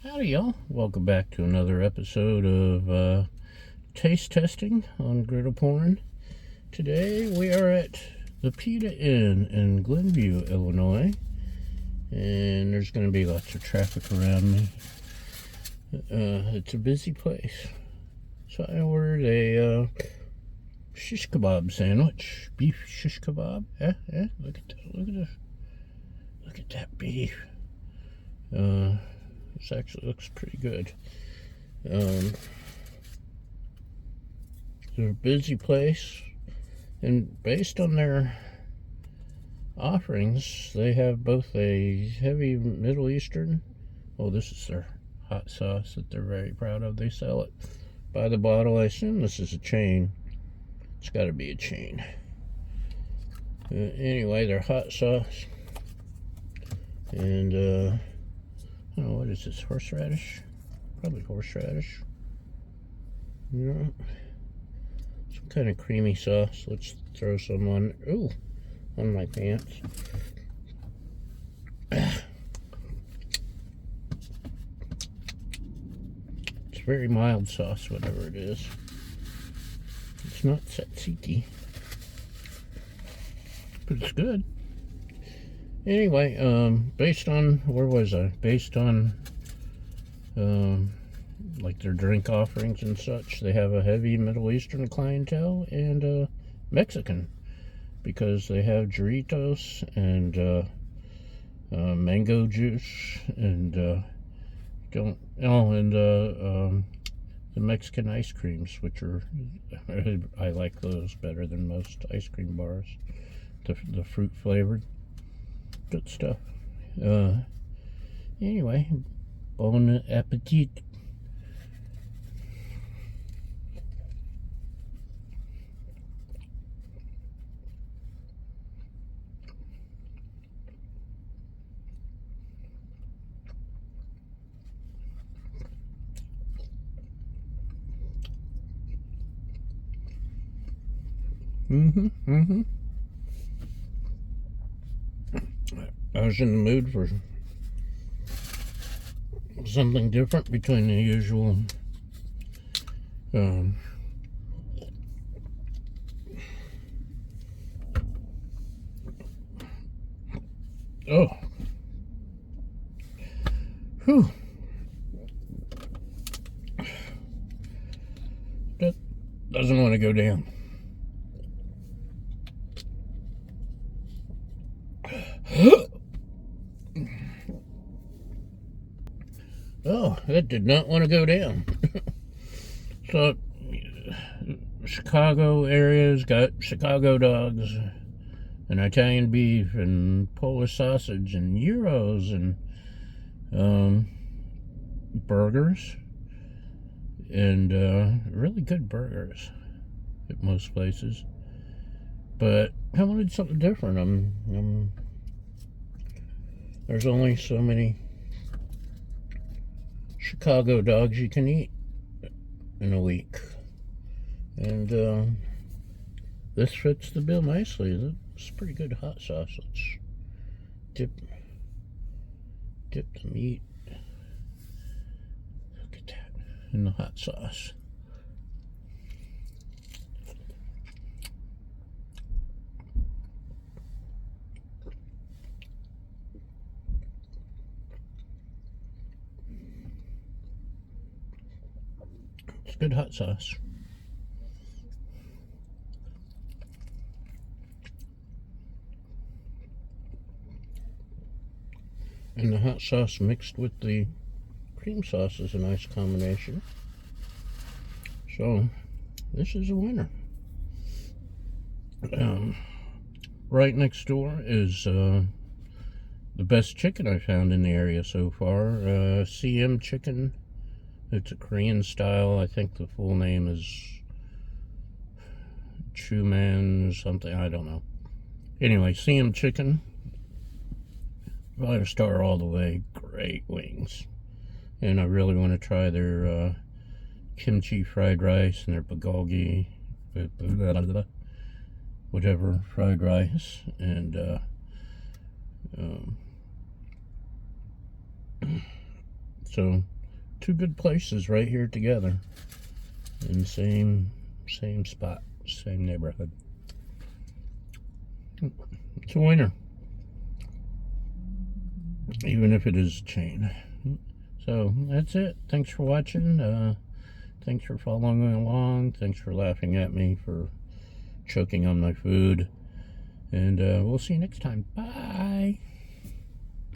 Howdy, y'all. Welcome back to another episode of taste testing on Griddle Porn. Today we are at the Pita Inn in Glenview, Illinois. And there's going to be lots of traffic around me. It's a busy place. So I ordered a Shish Kabob sandwich. Beef Shish Kabob. Look at that. Look at this. Look at that beef. This actually looks pretty good. It's a busy place, and based on their offerings, they have both a heavy Middle Eastern. Oh, this is their hot sauce that they're very proud of. They sell it by the bottle. I assume this is a chain. It's got to be a chain. Anyway, their hot sauce, and I don't know, what is this, horseradish? Probably horseradish. Yeah. Some kind of creamy sauce. Let's throw some on, on my pants. It's very mild sauce, whatever it is. It's not tzatziki, but it's good. Anyway, based on, where was I? Based on, like their drink offerings and such, they have a heavy Middle Eastern clientele and Mexican, because they have Doritos and mango juice and the Mexican ice creams, which are I like those better than most ice cream bars. The fruit flavored. Good stuff. Anyway, bon appetit. I was in the mood for something different between the usual that doesn't want to go down. Oh, that did not want to go down. So, Chicago area's got Chicago dogs and Italian beef and Polish sausage and gyros and burgers and really good burgers at most places. But I wanted something different. There's only so many Chicago dogs you can eat in a week, and this fits the bill nicely. It's pretty good hot sauce. Let's dip the meat. Look at that in the hot sauce. It's good hot sauce. And the hot sauce mixed with the cream sauce is a nice combination. So, this is a winner. Right next door is the best chicken I found in the area so far. CM Chicken. It's a Korean style. I think the full name is Chuman something. I don't know. Anyway, CM Chicken. 5-star all the way. Great wings. And I really want to try their kimchi fried rice and their bulgogi, whatever, fried rice. And so two good places right here together in the same spot, same neighborhood. It's a winner, even if it is a chain. So that's it. Thanks for watching. Thanks for following along. Thanks for laughing at me for choking on my food. And we'll see you next time. Bye.